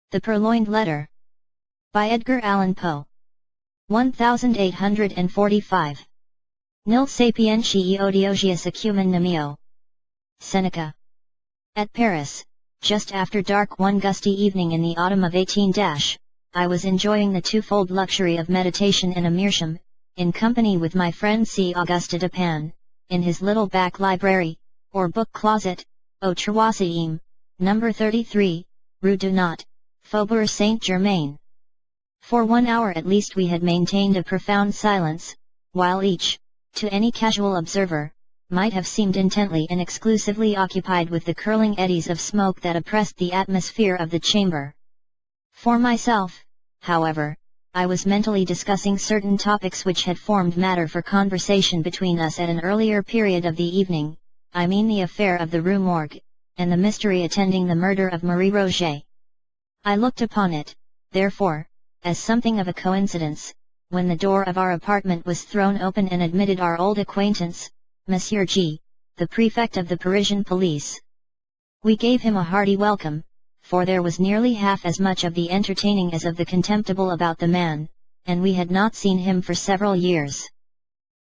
The Purloined Letter. By Edgar Allan Poe. 1845. Nil sapientiae odiosus acumen nemio. Seneca. At Paris, just after dark one gusty evening in the autumn of 18-, I was enjoying the twofold luxury of meditation in a meerschaum, in company with my friend C. Auguste Dupin, in his little back library, or book closet, au Troisième, number 33, Rue Dunot, Faubourg Saint-Germain. For 1 hour at least we had maintained a profound silence, while each, to any casual observer, might have seemed intently and exclusively occupied with the curling eddies of smoke that oppressed the atmosphere of the chamber. For myself, however, I was mentally discussing certain topics which had formed matter for conversation between us at an earlier period of the evening, I mean the affair of the Rue Morgue, and the mystery attending the murder of Marie Roget. I looked upon it, therefore, as something of a coincidence, when the door of our apartment was thrown open and admitted our old acquaintance, Monsieur G., the prefect of the Parisian police. We gave him a hearty welcome, for there was nearly half as much of the entertaining as of the contemptible about the man, and we had not seen him for several years.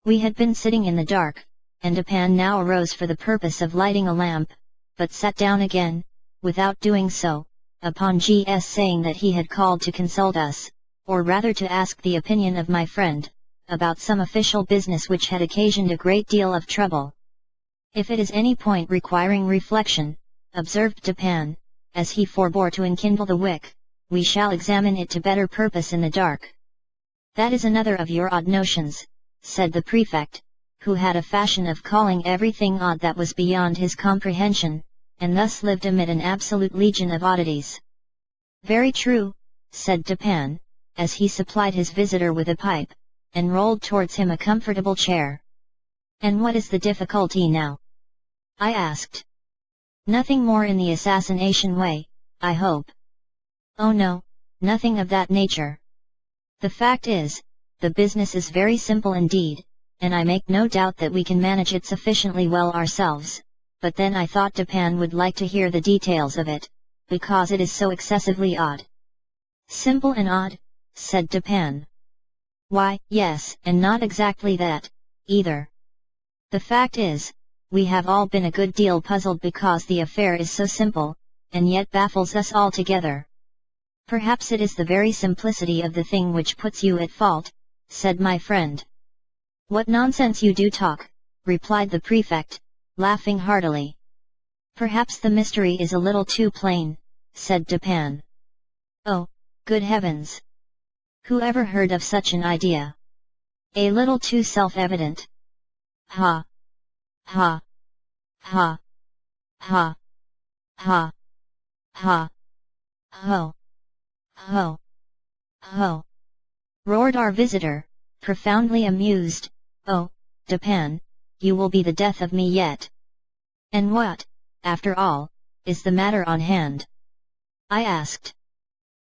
We had been sitting in the dark, and Dupin now arose for the purpose of lighting a lamp, but sat down again, without doing so, upon G.'s saying that he had called to consult us, or rather to ask the opinion of my friend, about some official business which had occasioned a great deal of trouble. If it is any point requiring reflection, observed Dupin, as he forbore to enkindle the wick, we shall examine it to better purpose in the dark. That is another of your odd notions, said the prefect, who had a fashion of calling everything odd that was beyond his comprehension, and thus lived amid an absolute legion of oddities. Very true, said Dupin, as he supplied his visitor with a pipe, and rolled towards him a comfortable chair. And what is the difficulty now? I asked. Nothing more in the assassination way, I hope. Oh no, nothing of that nature. The fact is, the business is very simple indeed, and I make no doubt that we can manage it sufficiently well ourselves, but then I thought Dupin would like to hear the details of it, because it is so excessively odd. Simple and odd, said Dupin. Why, yes, and not exactly that, either. The fact is, we have all been a good deal puzzled because the affair is so simple, and yet baffles us altogether. Perhaps it is the very simplicity of the thing which puts you at fault, said my friend. What nonsense you do talk, replied the prefect, laughing heartily. Perhaps the mystery is a little too plain, said Dupin. Oh, good heavens! Who ever heard of such an idea? A little too self-evident. Ha! Ha! Ha! Ha! Ha! Ha! Ho! Ho! Ho! Roared our visitor, profoundly amused. Oh, Dupin, you will be the death of me yet. And what, after all, is the matter on hand? I asked.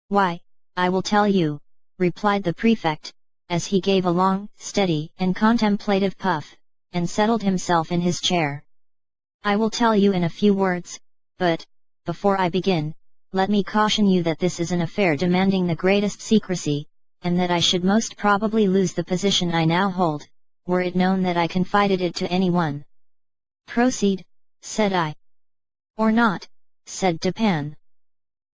Why, I will tell you, replied the prefect, as he gave a long, steady, and contemplative puff, and settled himself in his chair. I will tell you in a few words, but, before I begin, let me caution you that this is an affair demanding the greatest secrecy, and that I should most probably lose the position I now hold, were it known that I confided it to anyone. Proceed, said I. Or not, said Dupin.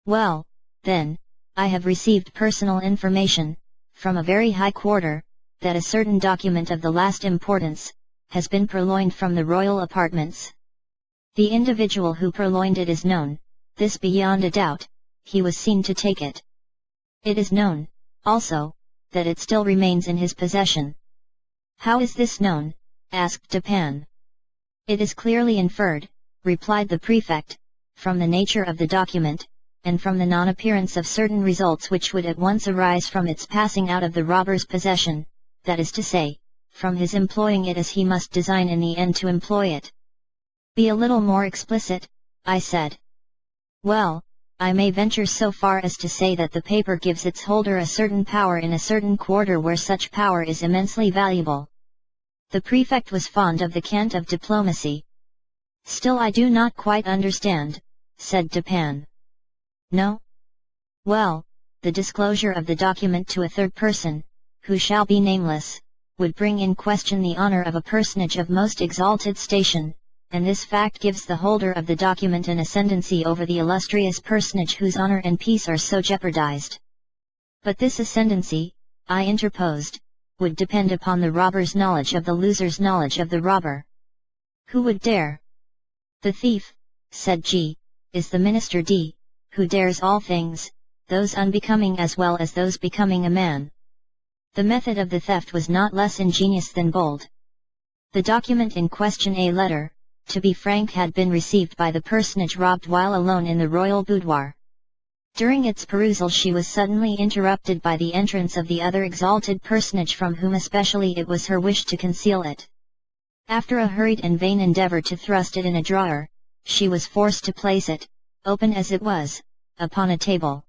Well, then, I have received personal information, from a very high quarter, that a certain document of the last importance, has been purloined from the royal apartments. The individual who purloined it is known, this beyond a doubt, he was seen to take it. It is known, also, that it still remains in his possession. How is this known? Asked Dupin. It is clearly inferred, replied the prefect, from the nature of the document, and from the non-appearance of certain results which would at once arise from its passing out of the robber's possession, that is to say, from his employing it as he must design in the end to employ it. Be a little more explicit, I said. Well, I may venture so far as to say that the paper gives its holder a certain power in a certain quarter where such power is immensely valuable. The prefect was fond of the cant of diplomacy. Still I do not quite understand, said Dupin. No? Well, the disclosure of the document to a third person, who shall be nameless, would bring in question the honor of a personage of most exalted station, and this fact gives the holder of the document an ascendancy over the illustrious personage whose honor and peace are so jeopardized. But this ascendancy, I interposed, would depend upon the robber's knowledge of the loser's knowledge of the robber. Who would dare? The thief, said G, is the minister D, who dares all things, those unbecoming as well as those becoming a man. The method of the theft was not less ingenious than bold. The document in question, a letter, to be frank, had been received by the personage robbed while alone in the royal boudoir. During its perusal she was suddenly interrupted by the entrance of the other exalted personage, from whom especially it was her wish to conceal it. After a hurried and vain endeavor to thrust it in a drawer, she was forced to place it, open as it was, upon a table.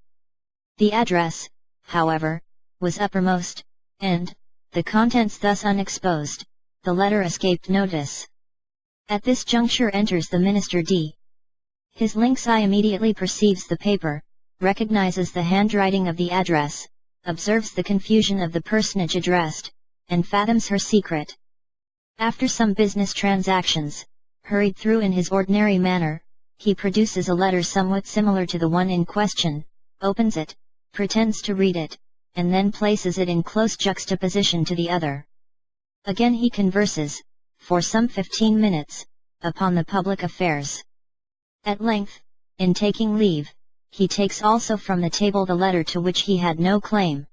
The address, however, was uppermost, and, the contents thus unexposed, the letter escaped notice. At this juncture enters the minister D. His lynx eye immediately perceives the paper, recognizes the handwriting of the address, observes the confusion of the personage addressed, and fathoms her secret. After some business transactions, hurried through in his ordinary manner, he produces a letter somewhat similar to the one in question, opens it, pretends to read it, and then places it in close juxtaposition to the other. Again he converses, for some 15 minutes, upon the public affairs. At length, in taking leave, he takes also from the table the letter to which he had no claim.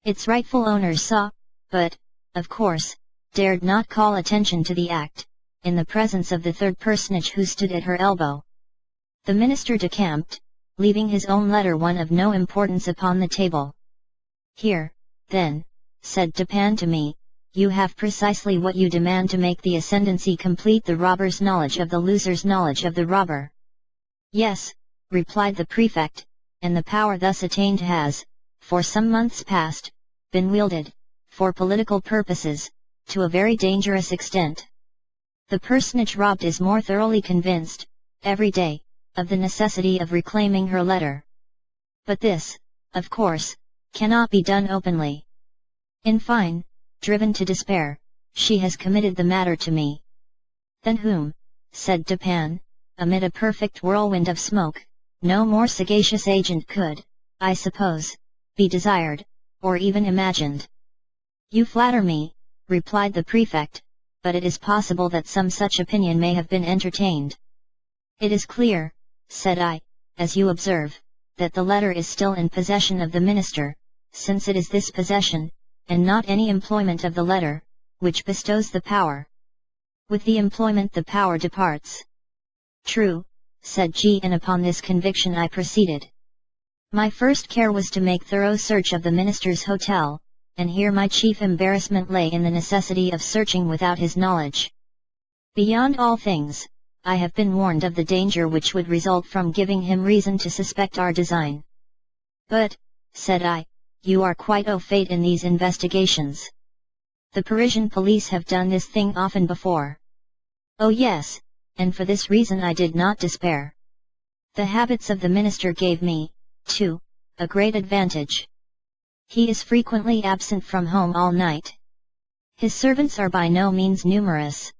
Its rightful owner saw, but, of course, dared not call attention to the act, in the presence of the third personage who stood at her elbow. The minister decamped, leaving his own letter, one of no importance, upon the table. Here, then, said Dupin to me, you have precisely what you demand to make the ascendancy complete: the robber's knowledge of the loser's knowledge of the robber. Yes, replied the prefect, and the power thus attained has, for some months past, been wielded, for political purposes, to a very dangerous extent. The personage robbed is more thoroughly convinced, every day, of the necessity of reclaiming her letter. But this, of course, cannot be done openly. In fine, driven to despair, she has committed the matter to me. Then whom, said Dupin, amid a perfect whirlwind of smoke, no more sagacious agent could, I suppose, be desired, or even imagined. You flatter me, replied the prefect, but it is possible that some such opinion may have been entertained. It is clear, said I, as you observe, that the letter is still in possession of the minister, since it is this possession, and not any employment of the letter, which bestows the power. With the employment the power departs. True, said G, and upon this conviction I proceeded. My first care was to make thorough search of the minister's hotel, and here my chief embarrassment lay in the necessity of searching without his knowledge. Beyond all things, I have been warned of the danger which would result from giving him reason to suspect our design. But, said I, you are quite au fait in these investigations. The Parisian police have done this thing often before. Oh yes, and for this reason I did not despair. The habits of the minister gave me, too, a great advantage. He is frequently absent from home all night. His servants are by no means numerous.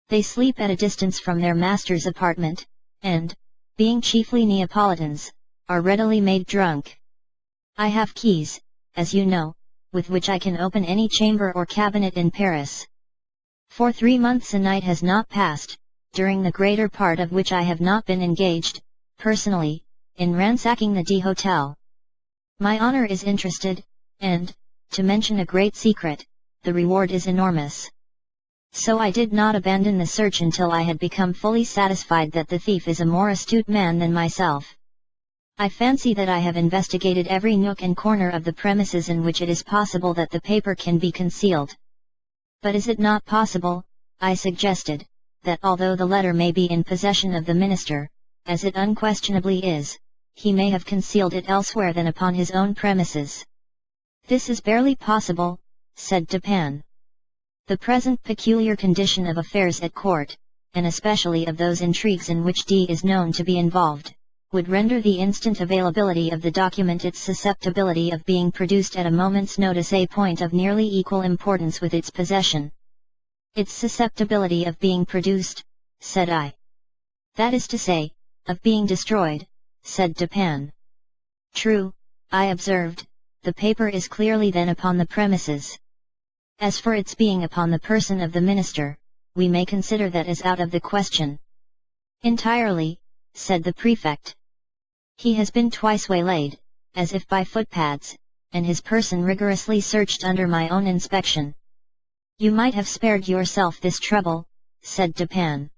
They sleep at a distance from their master's apartment, and, being chiefly Neapolitans, are readily made drunk. I have keys, as you know, with which I can open any chamber or cabinet in Paris. For 3 months a night has not passed, during the greater part of which I have not been engaged, personally, in ransacking the D Hotel. My honor is interested, and, to mention a great secret, the reward is enormous. So I did not abandon the search until I had become fully satisfied that the thief is a more astute man than myself. I fancy that I have investigated every nook and corner of the premises in which it is possible that the paper can be concealed. But is it not possible, I suggested, that although the letter may be in possession of the minister, as it unquestionably is, he may have concealed it elsewhere than upon his own premises? This is barely possible, said Dupin. The present peculiar condition of affairs at court, and especially of those intrigues in which D is known to be involved, would render the instant availability of the document its susceptibility of being produced at a moment's notice a point of nearly equal importance with its possession. Its susceptibility of being produced, said I. That is to say, of being destroyed, said Dupin. True, I observed, the paper is clearly then upon the premises. As for its being upon the person of the minister, we may consider that as out of the question. Entirely, said the prefect. He has been twice waylaid, as if by footpads, and his person rigorously searched under my own inspection. You might have spared yourself this trouble, said Dupin.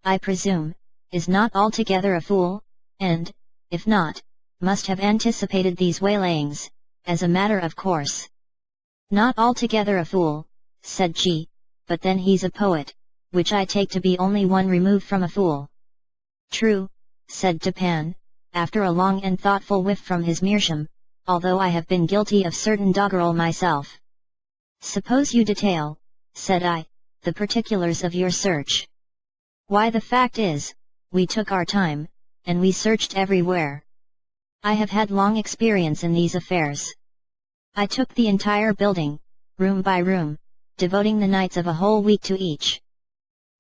I presume, is not altogether a fool, and, if not, must have anticipated these waylayings, as a matter of course. Not altogether a fool, said G, but then he's a poet, which I take to be only one remove from a fool. True, said Dupin, after a long and thoughtful whiff from his meerschaum, although I have been guilty of certain doggerel myself. Suppose you detail, said I, the particulars of your search. Why, the fact is, we took our time, and we searched everywhere. I have had long experience in these affairs. I took the entire building, room by room, devoting the nights of a whole week to each.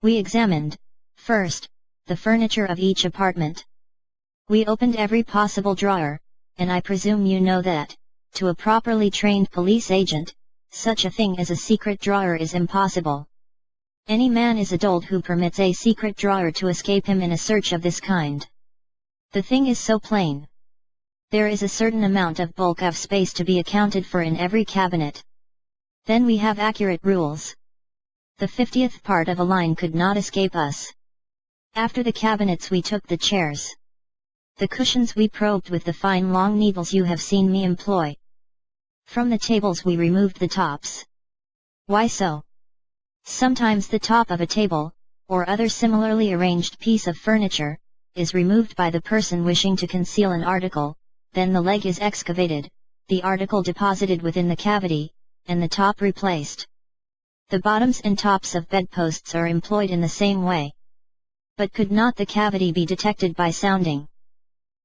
We examined, first, the furniture of each apartment. We opened every possible drawer, and I presume you know that, to a properly trained police agent, such a thing as a secret drawer is impossible. Any man is a dolt who permits a secret drawer to escape him in a search of this kind. The thing is so plain. There is a certain amount of bulk of space to be accounted for in every cabinet. Then we have accurate rules. The 50th part of a line could not escape us. After the cabinets we took the chairs. The cushions we probed with the fine long needles you have seen me employ. From the tables we removed the tops. Why so? Sometimes the top of a table, or other similarly arranged piece of furniture, is removed by the person wishing to conceal an article, then the leg is excavated, the article deposited within the cavity, and the top replaced. The bottoms and tops of bedposts are employed in the same way. But could not the cavity be detected by sounding?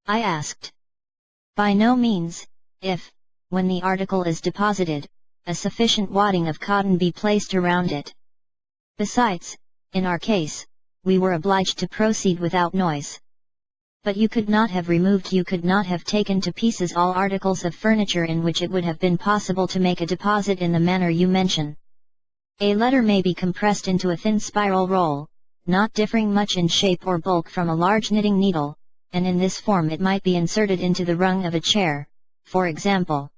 I asked. By no means, if, when the article is deposited, a sufficient wadding of cotton be placed around it. Besides, in our case, we were obliged to proceed without noise. But you could not have taken to pieces all articles of furniture in which it would have been possible to make a deposit in the manner you mention. A letter may be compressed into a thin spiral roll, not differing much in shape or bulk from a large knitting needle, and in this form it might be inserted into the rung of a chair, for example.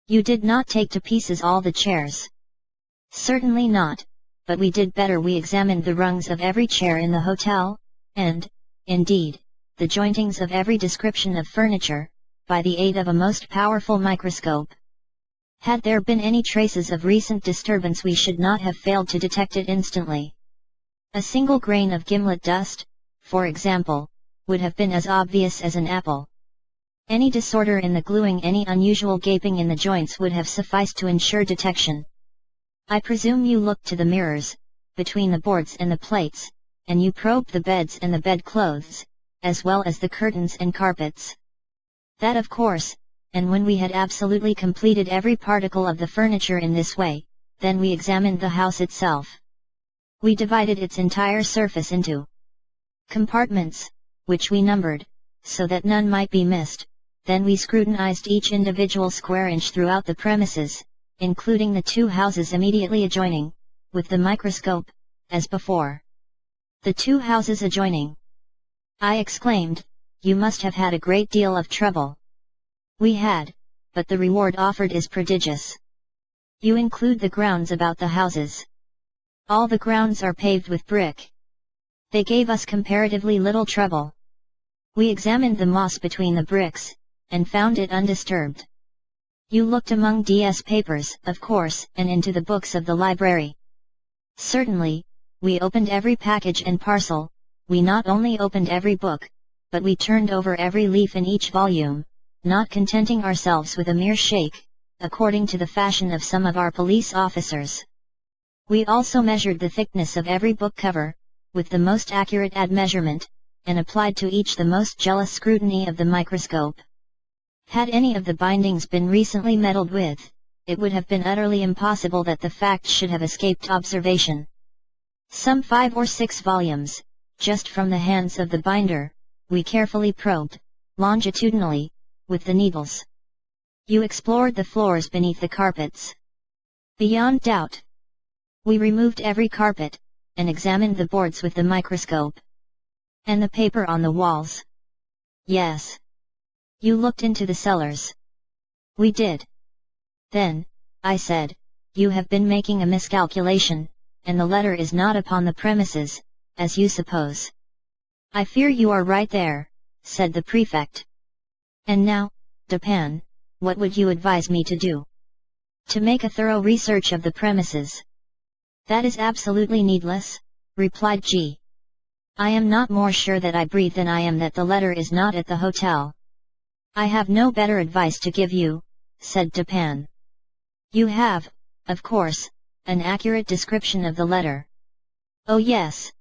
You did not take to pieces all the chairs. Certainly not, but we did better. We examined the rungs of every chair in the hotel, and, indeed, the jointings of every description of furniture, by the aid of a most powerful microscope. Had there been any traces of recent disturbance we should not have failed to detect it instantly. A single grain of gimlet dust, for example, would have been as obvious as an apple. Any disorder in the gluing, any unusual gaping in the joints would have sufficed to ensure detection. I presume you looked to the mirrors, between the boards and the plates, and you probed the beds and the bedclothes, as well as the curtains and carpets. That of course, and when we had absolutely completed every particle of the furniture in this way, then we examined the house itself. We divided its entire surface into compartments, which we numbered, so that none might be missed. Then we scrutinized each individual square inch throughout the premises, including the two houses immediately adjoining, with the microscope, as before. The two houses adjoining! I exclaimed, you must have had a great deal of trouble. We had, but the reward offered is prodigious. You include the grounds about the houses. All the grounds are paved with brick. They gave us comparatively little trouble. We examined the moss between the bricks, and found it undisturbed. You looked among DS papers, of course, and into the books of the library. Certainly, we opened every package and parcel. We not only opened every book, but we turned over every leaf in each volume, not contenting ourselves with a mere shake, according to the fashion of some of our police officers. We also measured the thickness of every book cover, with the most accurate admeasurement, and applied to each the most jealous scrutiny of the microscope. Had any of the bindings been recently meddled with, it would have been utterly impossible that the facts should have escaped observation. Some 5 or 6 volumes, just from the hands of the binder, we carefully probed, longitudinally, with the needles. You explored the floors beneath the carpets. Beyond doubt. We removed every carpet, and examined the boards with the microscope. And the paper on the walls. Yes. You looked into the cellars. We did. Then, I said, you have been making a miscalculation, and the letter is not upon the premises, as you suppose. I fear you are right there, said the prefect. And now, Dupin, what would you advise me to do? To make a thorough research of the premises. That is absolutely needless, replied G. I am not more sure that I breathe than I am that the letter is not at the hotel. I have no better advice to give you, said Dupin. You have, of course, an accurate description of the letter. Oh yes.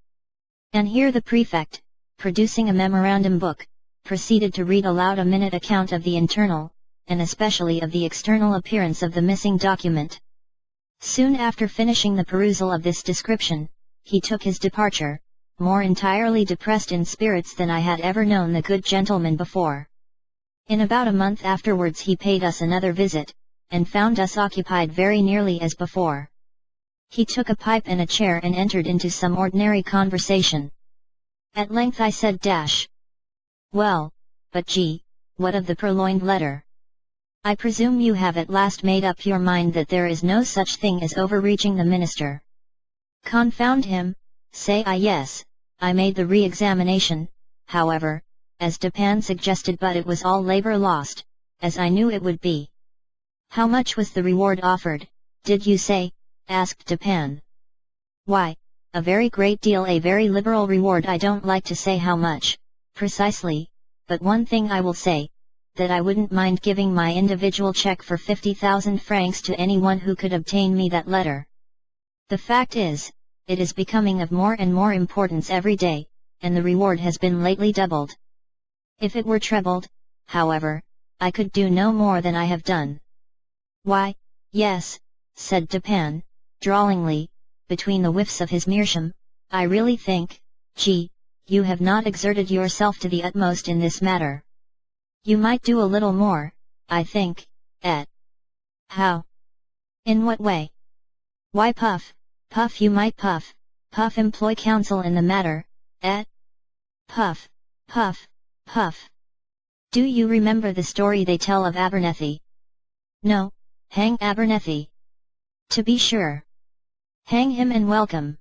And here the prefect, producing a memorandum book, proceeded to read aloud a minute account of the internal, and especially of the external appearance of the missing document. Soon after finishing the perusal of this description, he took his departure, more entirely depressed in spirits than I had ever known the good gentleman before. In about a month afterwards he paid us another visit, and found us occupied very nearly as before. He took a pipe and a chair and entered into some ordinary conversation. At length I said, Well, but G, what of the purloined letter? I presume you have at last made up your mind that there is no such thing as overreaching the minister. Confound him, say I. Yes, I made the re-examination, however, as Dupin suggested, but it was all labor lost, as I knew it would be. How much was the reward offered, did you say? Asked Dupin. Why, a very great deal, a very liberal reward. I don't like to say how much, precisely, but one thing I will say, that I wouldn't mind giving my individual check for 50,000 francs to anyone who could obtain me that letter. The fact is, it is becoming of more and more importance every day, and the reward has been lately doubled. If it were trebled, however, I could do no more than I have done. Why, yes, said Dupin, drawlingly, between the whiffs of his meerschaum, I really think, G, you have not exerted yourself to the utmost in this matter. You might do a little more, I think, et. How? In what way? Why puff, you might puff, employ counsel in the matter, et. Puff. Do you remember the story they tell of Abernethy? No, hang Abernethy. To be sure. Hang him and welcome.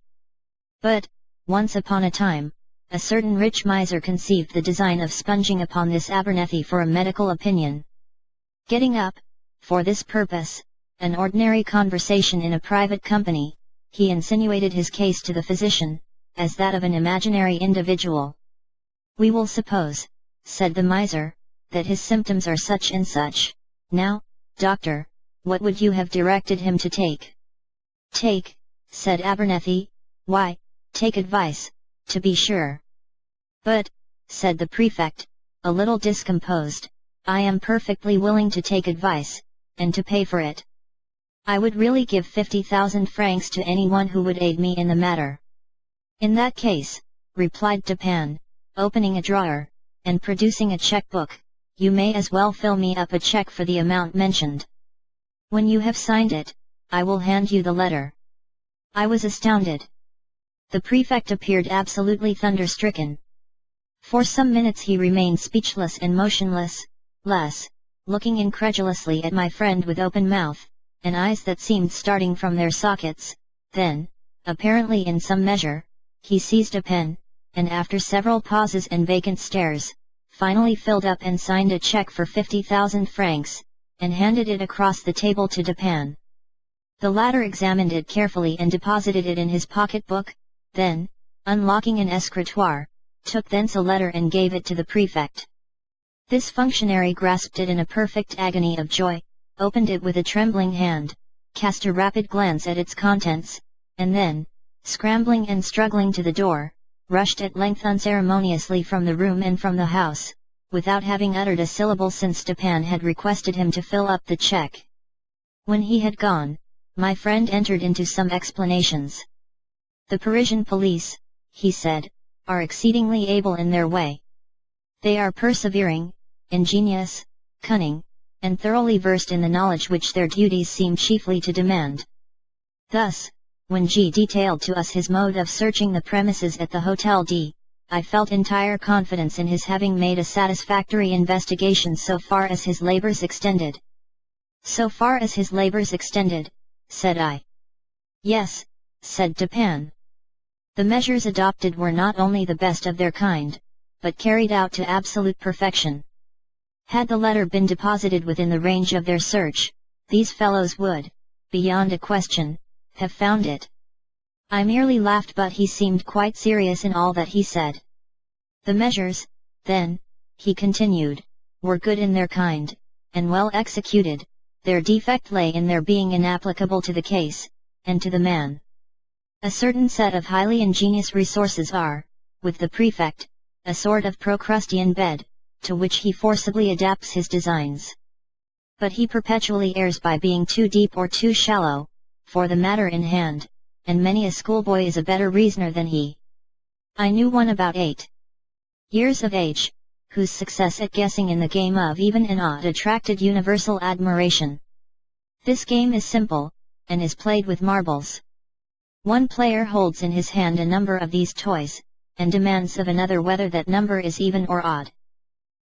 But, once upon a time, a certain rich miser conceived the design of sponging upon this Abernethy for a medical opinion. Getting up, for this purpose, an ordinary conversation in a private company, he insinuated his case to the physician, as that of an imaginary individual. We will suppose, said the miser, that his symptoms are such and such. Now, doctor, what would you have directed him to take? Take, said Abernethy, why, take advice, to be sure. But, said the prefect, a little discomposed, I am perfectly willing to take advice, and to pay for it. I would really give 50,000 francs to anyone who would aid me in the matter. In that case, replied Dupin, opening a drawer, and producing a cheque-book, you may as well fill me up a cheque for the amount mentioned. When you have signed it, I will hand you the letter. I was astounded. The prefect appeared absolutely thunderstricken. For some minutes he remained speechless and motionless, looking incredulously at my friend with open mouth, and eyes that seemed starting from their sockets. Then, apparently in some measure, he seized a pen, and after several pauses and vacant stares, finally filled up and signed a cheque for 50,000 francs, and handed it across the table to Dupin. The latter examined it carefully and deposited it in his pocket-book, then, unlocking an escritoire, took thence a letter and gave it to the prefect. This functionary grasped it in a perfect agony of joy, opened it with a trembling hand, cast a rapid glance at its contents, and then, scrambling and struggling to the door, rushed at length unceremoniously from the room and from the house, without having uttered a syllable since Stepan had requested him to fill up the check. When he had gone, my friend entered into some explanations. "The Parisian police," he said, "are exceedingly able in their way. They are persevering, ingenious, cunning, and thoroughly versed in the knowledge which their duties seem chiefly to demand." Thus, when G detailed to us his mode of searching the premises at the Hotel D, I felt entire confidence in his having made a satisfactory investigation so far as his labors extended. "So far as his labors extended," said I. "Yes," said Stepan. "The measures adopted were not only the best of their kind, but carried out to absolute perfection. Had the letter been deposited within the range of their search, these fellows would, beyond a question, have found it." I merely laughed, but he seemed quite serious in all that he said. "The measures, then," he continued, "were good in their kind, and well executed. Their defect lay in their being inapplicable to the case, and to the man. A certain set of highly ingenious resources are, with the prefect, a sort of Procrustean bed, to which he forcibly adapts his designs. But he perpetually errs by being too deep or too shallow, for the matter in hand, and many a schoolboy is a better reasoner than he. I knew one about 8 years of age, whose success at guessing in the game of even and odd attracted universal admiration. This game is simple, and is played with marbles. One player holds in his hand a number of these toys, and demands of another whether that number is even or odd.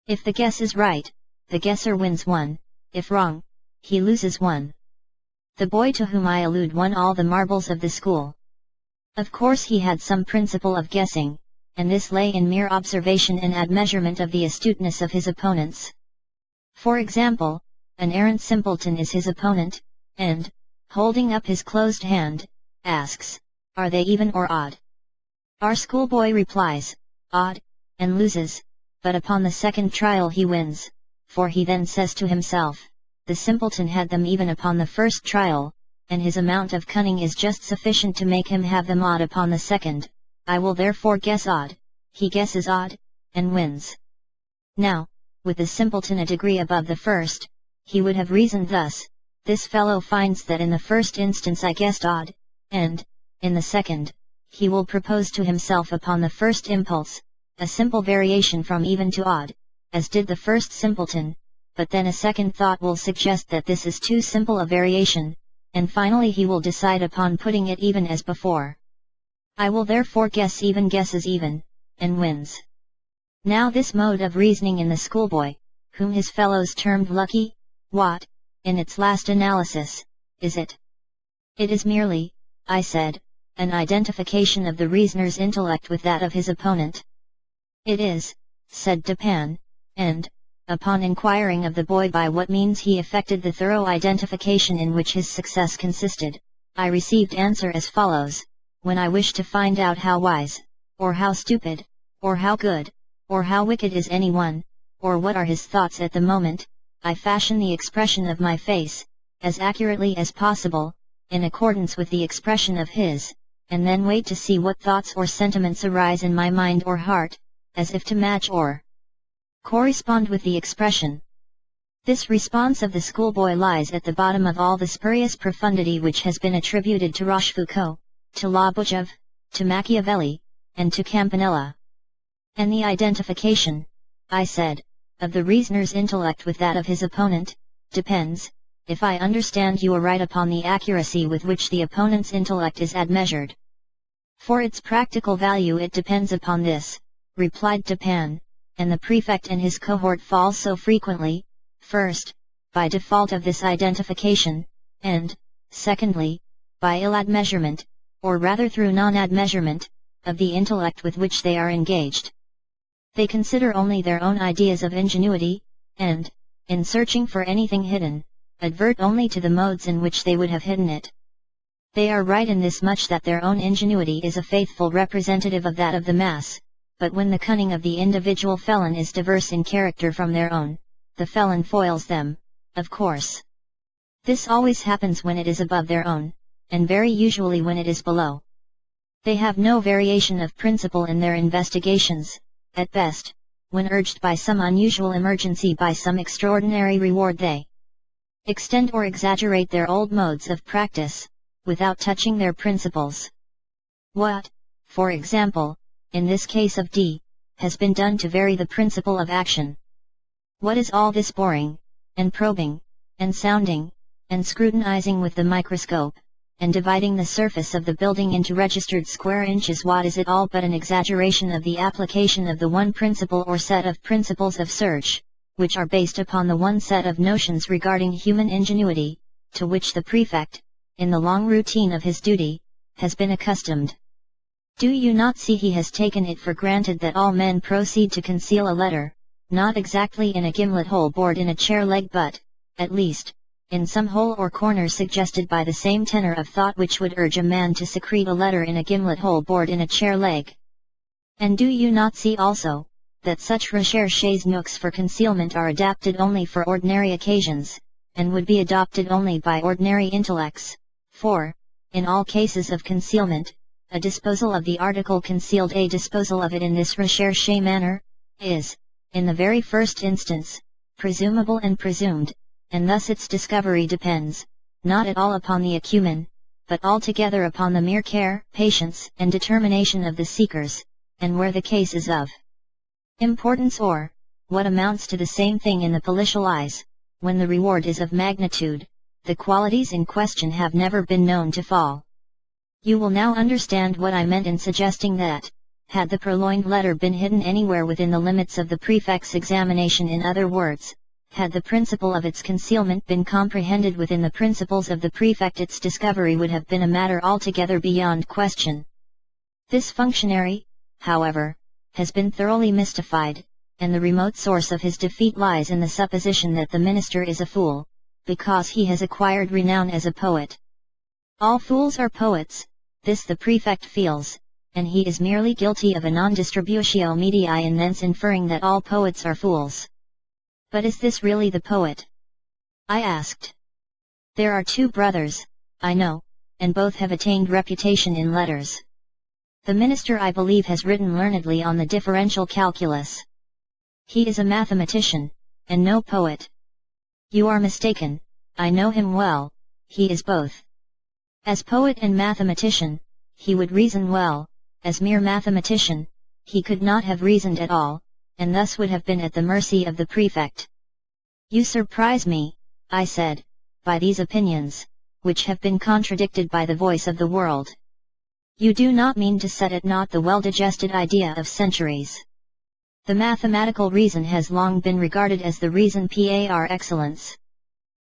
If the guess is right, the guesser wins 1, if wrong, he loses 1. The boy to whom I allude won all the marbles of the school. Of course he had some principle of guessing, and this lay in mere observation and admeasurement of the astuteness of his opponents. For example, an arrant simpleton is his opponent, and, holding up his closed hand, asks, "Are they even or odd?" Our schoolboy replies, "Odd," and loses, but upon the second trial he wins, for he then says to himself, "The simpleton had them even upon the first trial, and his amount of cunning is just sufficient to make him have them odd upon the second. I will therefore guess odd." He guesses odd, and wins. Now, with the simpleton a degree above the first, he would have reasoned thus: "This fellow finds that in the first instance I guessed odd, and, in the second, he will propose to himself upon the first impulse, a simple variation from even to odd, as did the first simpleton, but then a second thought will suggest that this is too simple a variation, and finally he will decide upon putting it even as before. I will therefore guess even guesses even, and wins." Now this mode of reasoning in the schoolboy, whom his fellows termed lucky, what, in its last analysis, is it? It is merely, I said, an identification of the reasoner's intellect with that of his opponent. "It is," said Stepan, and, upon inquiring of the boy by what means he effected the thorough identification in which his success consisted, I received answer as follows: "When I wish to find out how wise, or how stupid, or how good, or how wicked is anyone, or what are his thoughts at the moment, I fashion the expression of my face, as accurately as possible, in accordance with the expression of his, and then wait to see what thoughts or sentiments arise in my mind or heart, as if to match or correspond with the expression." This response of the schoolboy lies at the bottom of all the spurious profundity which has been attributed to Rochefoucauld, to Lobotjev, to Machiavelli, and to Campanella. And the identification, I said, of the reasoner's intellect with that of his opponent, depends, if I understand you aright, upon the accuracy with which the opponent's intellect is admeasured. For its practical value it depends upon this, replied Stepan, and the prefect and his cohort fall so frequently, first, by default of this identification, and, secondly, by ill admeasurement, or rather through non-admeasurement, of the intellect with which they are engaged. They consider only their own ideas of ingenuity, and, in searching for anything hidden, advert only to the modes in which they would have hidden it. They are right in this much that their own ingenuity is a faithful representative of that of the mass, but when the cunning of the individual felon is diverse in character from their own, the felon foils them, of course. This always happens when it is above their own, and very usually when it is below. They have no variation of principle in their investigations. At best, when urged by some unusual emergency by some extraordinary reward, they extend or exaggerate their old modes of practice, without touching their principles. What, for example, in this case of D, has been done to vary the principle of action? What is all this boring, and probing, and sounding, and scrutinizing with the microscope, and dividing the surface of the building into registered square inches? What is it all but an exaggeration of the application of the one principle or set of principles of search, which are based upon the one set of notions regarding human ingenuity, to which the prefect, in the long routine of his duty, has been accustomed? Do you not see he has taken it for granted that all men proceed to conceal a letter, not exactly in a gimlet hole bored in a chair leg, but, at least, in some hole or corner suggested by the same tenor of thought which would urge a man to secrete a letter in a gimlet hole bored in a chair leg? And do you not see also, that such recherches nooks for concealment are adapted only for ordinary occasions, and would be adopted only by ordinary intellects? For, in all cases of concealment, a disposal of the article concealed, a disposal of it in this recherche manner, is, in the very first instance, presumable and presumed, and thus its discovery depends, not at all upon the acumen, but altogether upon the mere care, patience, and determination of the seekers, and where the case is of importance, or, what amounts to the same thing in the policial eyes, when the reward is of magnitude, the qualities in question have never been known to fall. You will now understand what I meant in suggesting that, had the purloined letter been hidden anywhere within the limits of the prefect's examination, in other words, had the principle of its concealment been comprehended within the principles of the prefect, its discovery would have been a matter altogether beyond question. This functionary, however, has been thoroughly mystified, and the remote source of his defeat lies in the supposition that the minister is a fool, because he has acquired renown as a poet. All fools are poets, this the prefect feels, and he is merely guilty of a non-distributio medii in thence inferring that all poets are fools. But is this really the poet? I asked. There are two brothers, I know, and both have attained reputation in letters. The minister, I believe, has written learnedly on the differential calculus. He is a mathematician, and no poet. You are mistaken, I know him well, he is both. As poet and mathematician, he would reason well; as mere mathematician, he could not have reasoned at all, and thus would have been at the mercy of the prefect. You surprise me, I said, by these opinions, which have been contradicted by the voice of the world. You do not mean to set at naught the well-digested idea of centuries. The mathematical reason has long been regarded as the reason par excellence.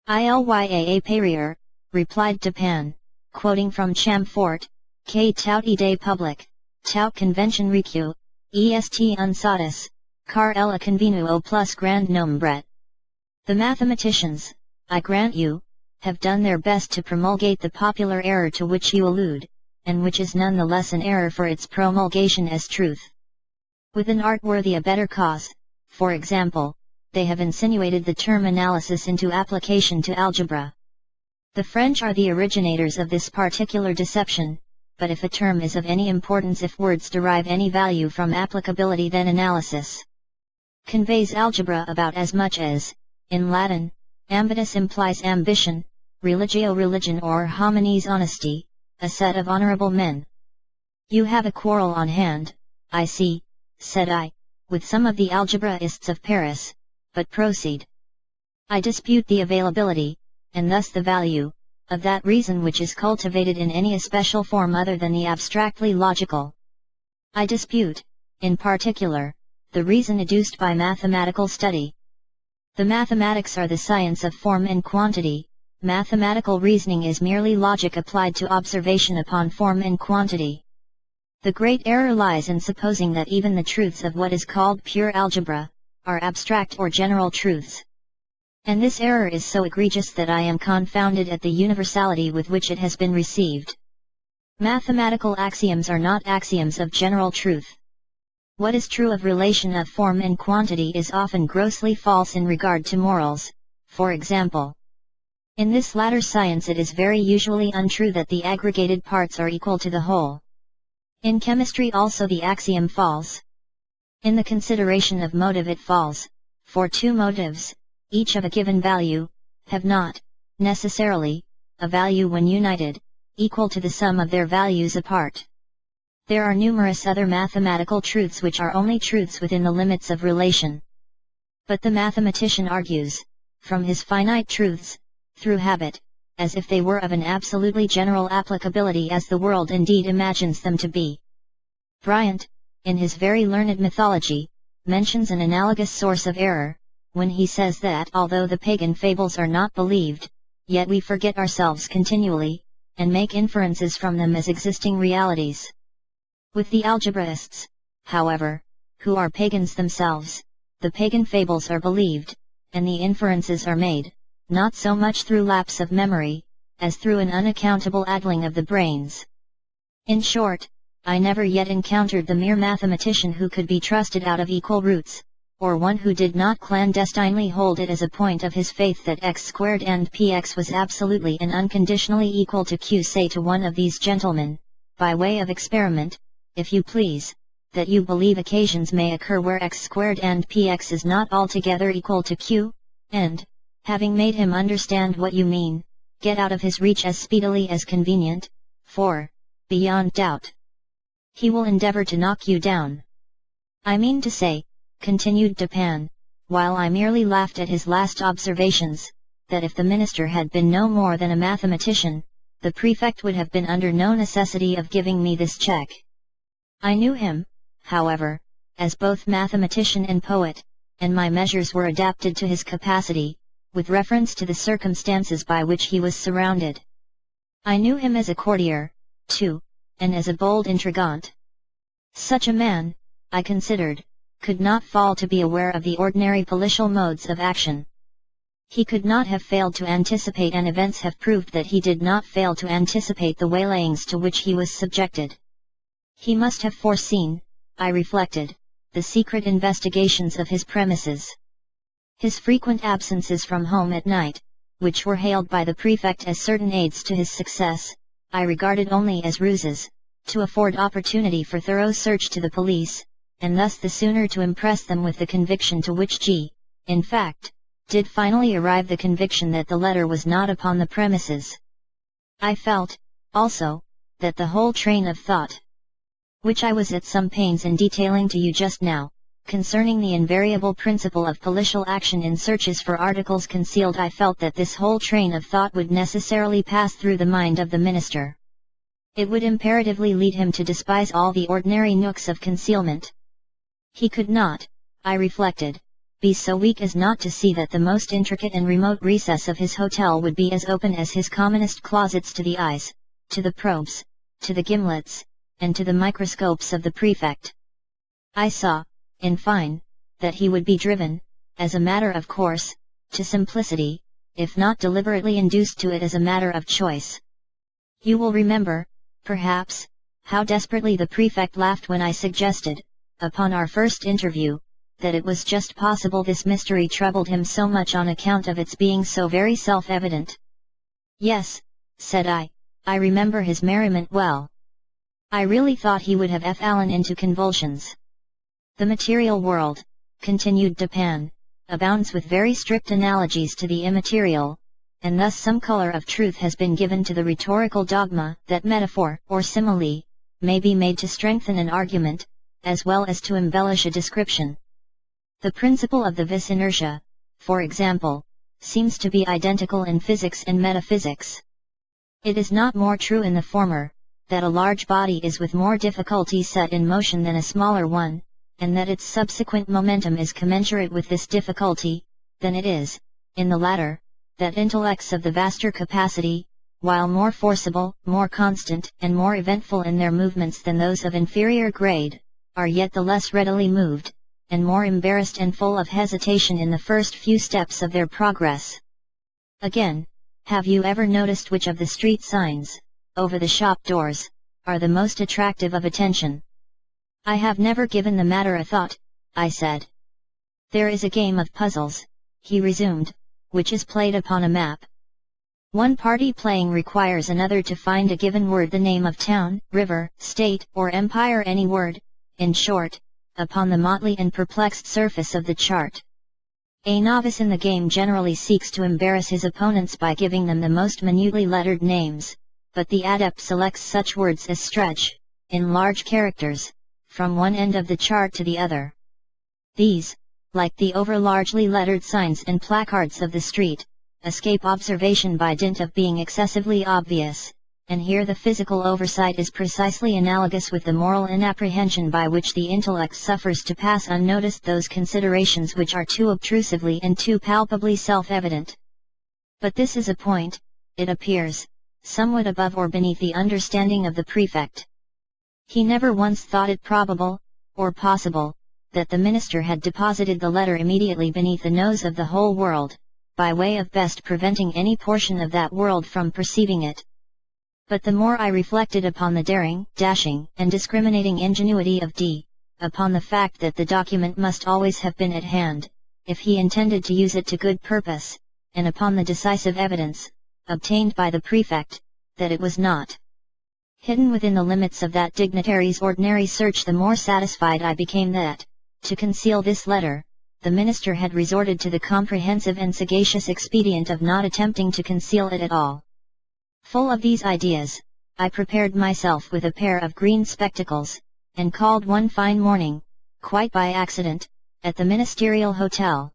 Ilyaa parier, replied Tapan, quoting from Chamfort, K tout idée publique, tout convention recu, est unsatis, car ella convenuo plus grand nombre. The mathematicians, I grant you, have done their best to promulgate the popular error to which you allude, and which is none the less an error for its promulgation as truth. With an art worthy a better cause, for example, they have insinuated the term analysis into application to algebra. The French are the originators of this particular deception, but if a term is of any importance, if words derive any value from applicability, then analysis conveys algebra about as much as, in Latin, ambitus implies ambition, religio religion, or homines honesty, a set of honorable men. You have a quarrel on hand, I see, said I, with some of the algebraists of Paris, but proceed. I dispute the availability, and thus the value, of that reason which is cultivated in any especial form other than the abstractly logical. I dispute, in particular, the reason adduced by mathematical study. The mathematics are the science of form and quantity, mathematical reasoning is merely logic applied to observation upon form and quantity. The great error lies in supposing that even the truths of what is called pure algebra, are abstract or general truths. And this error is so egregious that I am confounded at the universality with which it has been received. Mathematical axioms are not axioms of general truth. What is true of relation of form and quantity is often grossly false in regard to morals, for example. In this latter science it is very usually untrue that the aggregated parts are equal to the whole. In chemistry also the axiom falls. In the consideration of motive it falls, for two motives, each of a given value, have not, necessarily, a value when united, equal to the sum of their values apart. There are numerous other mathematical truths which are only truths within the limits of relation. But the mathematician argues, from his finite truths, through habit, as if they were of an absolutely general applicability as the world indeed imagines them to be. Bryant, in his very learned mythology, mentions an analogous source of error, when he says that although the pagan fables are not believed, yet we forget ourselves continually, and make inferences from them as existing realities. With the algebraists, however, who are pagans themselves, the pagan fables are believed, and the inferences are made, not so much through lapse of memory, as through an unaccountable addling of the brains. In short, I never yet encountered the mere mathematician who could be trusted out of equal roots, or one who did not clandestinely hold it as a point of his faith that x squared and px was absolutely and unconditionally equal to q. Say to one of these gentlemen, by way of experiment, if you please, that you believe occasions may occur where x squared and px is not altogether equal to q, and, having made him understand what you mean, get out of his reach as speedily as convenient, for, beyond doubt, he will endeavor to knock you down. I mean to say, continued Dupin, while I merely laughed at his last observations, that if the minister had been no more than a mathematician, the prefect would have been under no necessity of giving me this check. I knew him, however, as both mathematician and poet, and my measures were adapted to his capacity, with reference to the circumstances by which he was surrounded. I knew him as a courtier, too, and as a bold intrigant. Such a man, I considered, could not fail to be aware of the ordinary policial modes of action. He could not have failed to anticipate, and events have proved that he did not fail to anticipate the waylayings to which he was subjected. He must have foreseen, I reflected, the secret investigations of his premises. His frequent absences from home at night, which were hailed by the prefect as certain aids to his success, I regarded only as ruses, to afford opportunity for thorough search to the police, and thus the sooner to impress them with the conviction to which in fact, did finally arrive, the conviction that the letter was not upon the premises. I felt, also, that the whole train of thought, which I was at some pains in detailing to you just now, concerning the invariable principle of policial action in searches for articles concealed, I felt that this whole train of thought would necessarily pass through the mind of the minister. It would imperatively lead him to despise all the ordinary nooks of concealment. He could not, I reflected, be so weak as not to see that the most intricate and remote recess of his hotel would be as open as his commonest closets to the eyes, to the probes, to the gimlets, and to the microscopes of the prefect. I saw, in fine, that he would be driven, as a matter of course, to simplicity, if not deliberately induced to it as a matter of choice. You will remember, perhaps, how desperately the prefect laughed when I suggested, upon our first interview, that it was just possible this mystery troubled him so much on account of its being so very self-evident. Yes, said I remember his merriment well. I really thought he would have fallen into convulsions. The material world, continued Dupin, abounds with very strict analogies to the immaterial, and thus some color of truth has been given to the rhetorical dogma that metaphor or simile may be made to strengthen an argument, as well as to embellish a description. The principle of the vis inertia, for example, seems to be identical in physics and metaphysics. It is not more true in the former, that a large body is with more difficulty set in motion than a smaller one, and that its subsequent momentum is commensurate with this difficulty, than it is, in the latter, that intellects of the vaster capacity, while more forcible, more constant, and more eventful in their movements than those of inferior grade, are yet the less readily moved, and more embarrassed and full of hesitation in the first few steps of their progress. Again, have you ever noticed which of the street signs, over the shop doors, are the most attractive of attention? I have never given the matter a thought, I said. There is a game of puzzles, he resumed, which is played upon a map. One party playing requires another to find a given word, the name of town, river, state, or empire, any word, in short, upon the motley and perplexed surface of the chart. A novice in the game generally seeks to embarrass his opponents by giving them the most minutely lettered names, but the adept selects such words as stretch, in large characters, from one end of the chart to the other. These, like the over-largely lettered signs and placards of the street, escape observation by dint of being excessively obvious, and here the physical oversight is precisely analogous with the moral inapprehension by which the intellect suffers to pass unnoticed those considerations which are too obtrusively and too palpably self-evident. But this is a point, it appears, somewhat above or beneath the understanding of the prefect. He never once thought it probable, or possible, that the minister had deposited the letter immediately beneath the nose of the whole world, by way of best preventing any portion of that world from perceiving it. But the more I reflected upon the daring, dashing, and discriminating ingenuity of D, upon the fact that the document must always have been at hand, if he intended to use it to good purpose, and upon the decisive evidence, obtained by the prefect, that it was not hidden within the limits of that dignitary's ordinary search, the more satisfied I became that, to conceal this letter, the minister had resorted to the comprehensive and sagacious expedient of not attempting to conceal it at all. Full of these ideas, I prepared myself with a pair of green spectacles, and called one fine morning, quite by accident, at the ministerial hotel.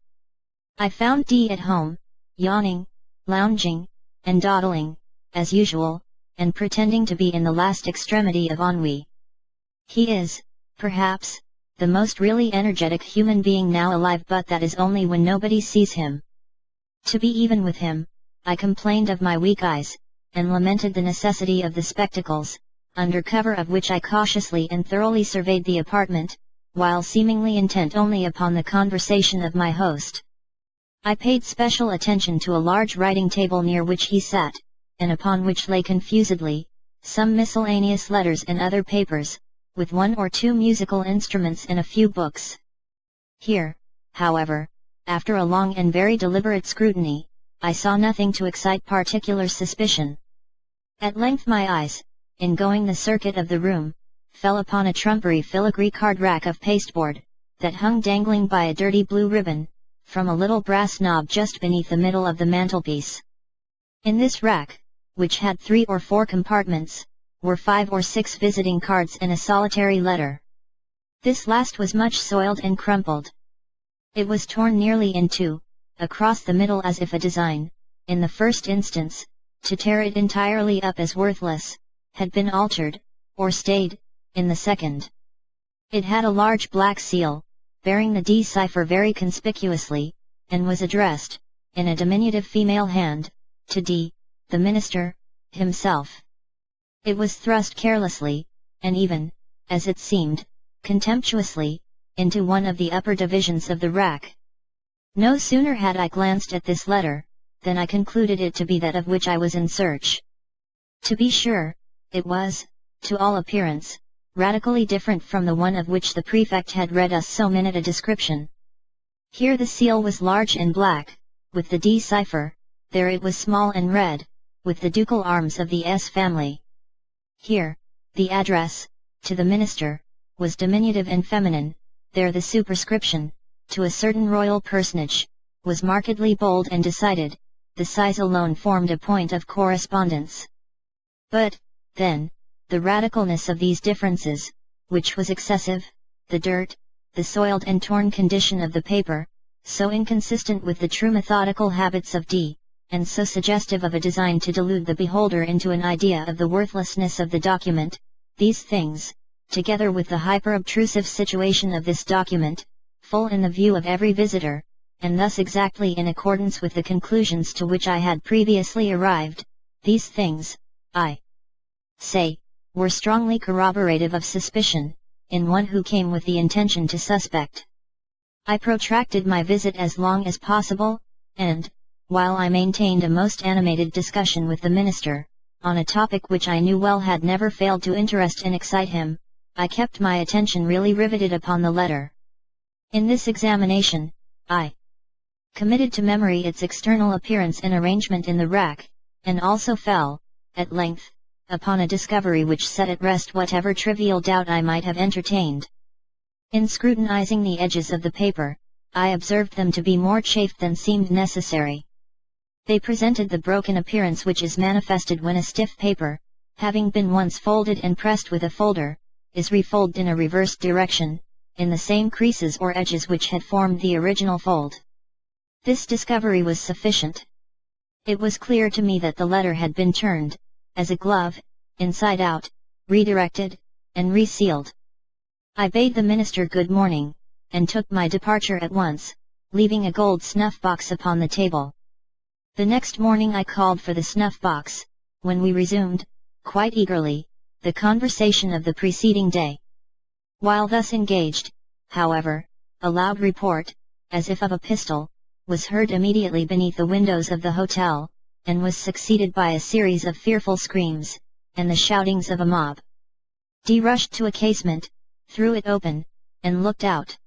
I found D at home, yawning, lounging, and dawdling, as usual, and pretending to be in the last extremity of ennui. He is, perhaps, the most really energetic human being now alive, but that is only when nobody sees him. To be even with him, I complained of my weak eyes, and lamented the necessity of the spectacles, under cover of which I cautiously and thoroughly surveyed the apartment, while seemingly intent only upon the conversation of my host. I paid special attention to a large writing table near which he sat, and upon which lay confusedly some miscellaneous letters and other papers, with one or two musical instruments and a few books. Here, however, after a long and very deliberate scrutiny, I saw nothing to excite particular suspicion. At length my eyes, in going the circuit of the room, fell upon a trumpery filigree card rack of pasteboard, that hung dangling by a dirty blue ribbon, from a little brass knob just beneath the middle of the mantelpiece. In this rack, which had 3 or 4 compartments, were 5 or 6 visiting cards and a solitary letter. This last was much soiled and crumpled. It was torn nearly in two, across the middle, as if a design, in the first instance, to tear it entirely up as worthless, had been altered, or stayed, in the second. It had a large black seal, bearing the D cipher very conspicuously, and was addressed, in a diminutive female hand, to D, the minister, himself. It was thrust carelessly, and even, as it seemed, contemptuously, into one of the upper divisions of the rack. No sooner had I glanced at this letter, than I concluded it to be that of which I was in search. To be sure, it was, to all appearance, radically different from the one of which the prefect had read us so minute a description. Here the seal was large and black, with the D cipher, there it was small and red, with the ducal arms of the S family. Here, the address, to the minister, was diminutive and feminine, there the superscription, to a certain royal personage, was markedly bold and decided, the size alone formed a point of correspondence. But, then, the radicalness of these differences, which was excessive, the dirt, the soiled and torn condition of the paper, so inconsistent with the true methodical habits of D, and so suggestive of a design to delude the beholder into an idea of the worthlessness of the document, these things, together with the hyper-obtrusive situation of this document, full in the view of every visitor, and thus exactly in accordance with the conclusions to which I had previously arrived, these things, I say, were strongly corroborative of suspicion, in one who came with the intention to suspect. I protracted my visit as long as possible, and, while I maintained a most animated discussion with the minister, on a topic which I knew well had never failed to interest and excite him, I kept my attention really riveted upon the letter. In this examination, I committed to memory its external appearance and arrangement in the rack, and also fell, at length, upon a discovery which set at rest whatever trivial doubt I might have entertained. In scrutinizing the edges of the paper, I observed them to be more chafed than seemed necessary. They presented the broken appearance which is manifested when a stiff paper, having been once folded and pressed with a folder, is refolded in a reversed direction, in the same creases or edges which had formed the original fold. This discovery was sufficient. It was clear to me that the letter had been turned, as a glove, inside out, redirected, and resealed. I bade the minister good morning, and took my departure at once, leaving a gold snuff-box upon the table. The next morning I called for the snuff-box, when we resumed, quite eagerly, the conversation of the preceding day. While thus engaged, however, a loud report, as if of a pistol, was heard immediately beneath the windows of the hotel, and was succeeded by a series of fearful screams, and the shoutings of a mob. D rushed to a casement, threw it open, and looked out.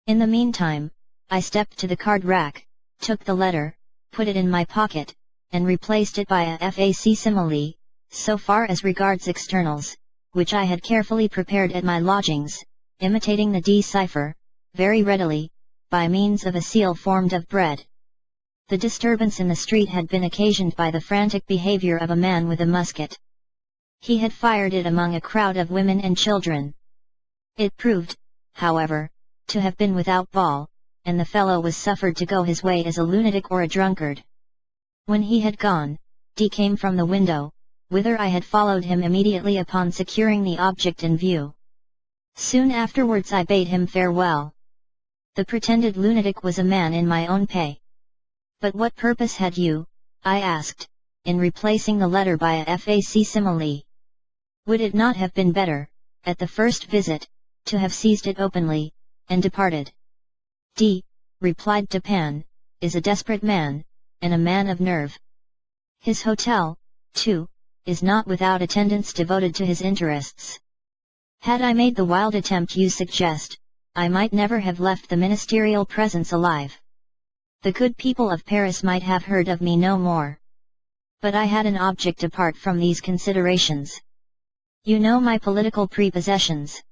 In the meantime, I stepped to the card rack, took the letter, put it in my pocket, and replaced it by a facsimile, so far as regards externals, which I had carefully prepared at my lodgings, imitating the D cipher, very readily, by means of a seal formed of bread. The disturbance in the street had been occasioned by the frantic behavior of a man with a musket. He had fired it among a crowd of women and children. It proved, however, to have been without ball, and the fellow was suffered to go his way as a lunatic or a drunkard. When he had gone, D came from the window, whither I had followed him immediately upon securing the object in view. Soon afterwards I bade him farewell. The pretended lunatic was a man in my own pay. But what purpose had you, I asked, in replacing the letter by a facsimile? Would it not have been better, at the first visit, to have seized it openly, and departed? D, replied Dupin, is a desperate man, and a man of nerve. His hotel, too, is not without attendants devoted to his interests. Had I made the wild attempt you suggest, I might never have left the ministerial presence alive. The good people of Paris might have heard of me no more. But I had an object apart from these considerations. You know my political prepossessions.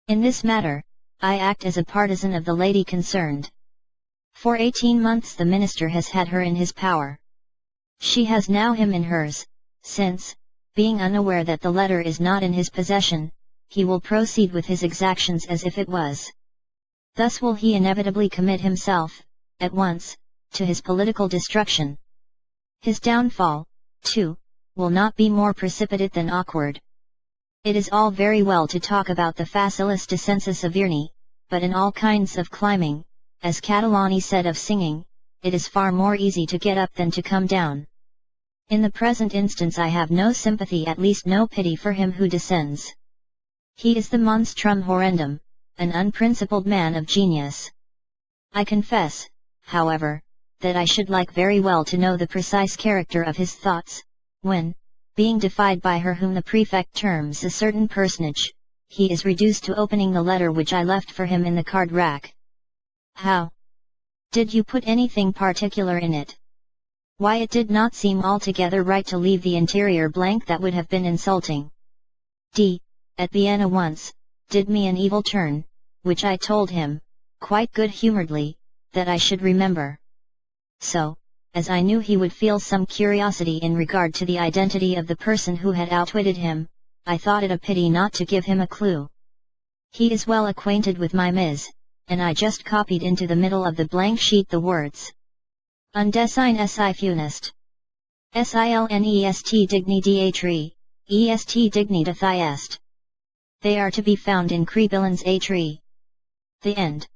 In this matter, I act as a partisan of the lady concerned. For 18 months the minister has had her in his power. She has now him in hers, since, being unaware that the letter is not in his possession, he will proceed with his exactions as if it was. Thus will he inevitably commit himself, at once, to his political destruction. His downfall, too, will not be more precipitate than awkward. It is all very well to talk about the facilis descensus Averni, but in all kinds of climbing, as Catalani said of singing, it is far more easy to get up than to come down. In the present instance I have no sympathy, at least no pity for him who descends. He is the monstrum horrendum, an unprincipled man of genius. I confess, however, that I should like very well to know the precise character of his thoughts, when, being defied by her whom the prefect terms a certain personage, he is reduced to opening the letter which I left for him in the card rack. How? Did you put anything particular in it? Why, it did not seem altogether right to leave the interior blank, that would have been insulting. D, at Vienna once, did me an evil turn, which I told him, quite good-humouredly, that I should remember. So, as I knew he would feel some curiosity in regard to the identity of the person who had outwitted him, I thought it a pity not to give him a clue. He is well acquainted with my Ms., and I just copied into the middle of the blank sheet the words Undecine si funest. Silnest digni d'atri, est dignita est. They are to be found in Crebillan's A tree. The end.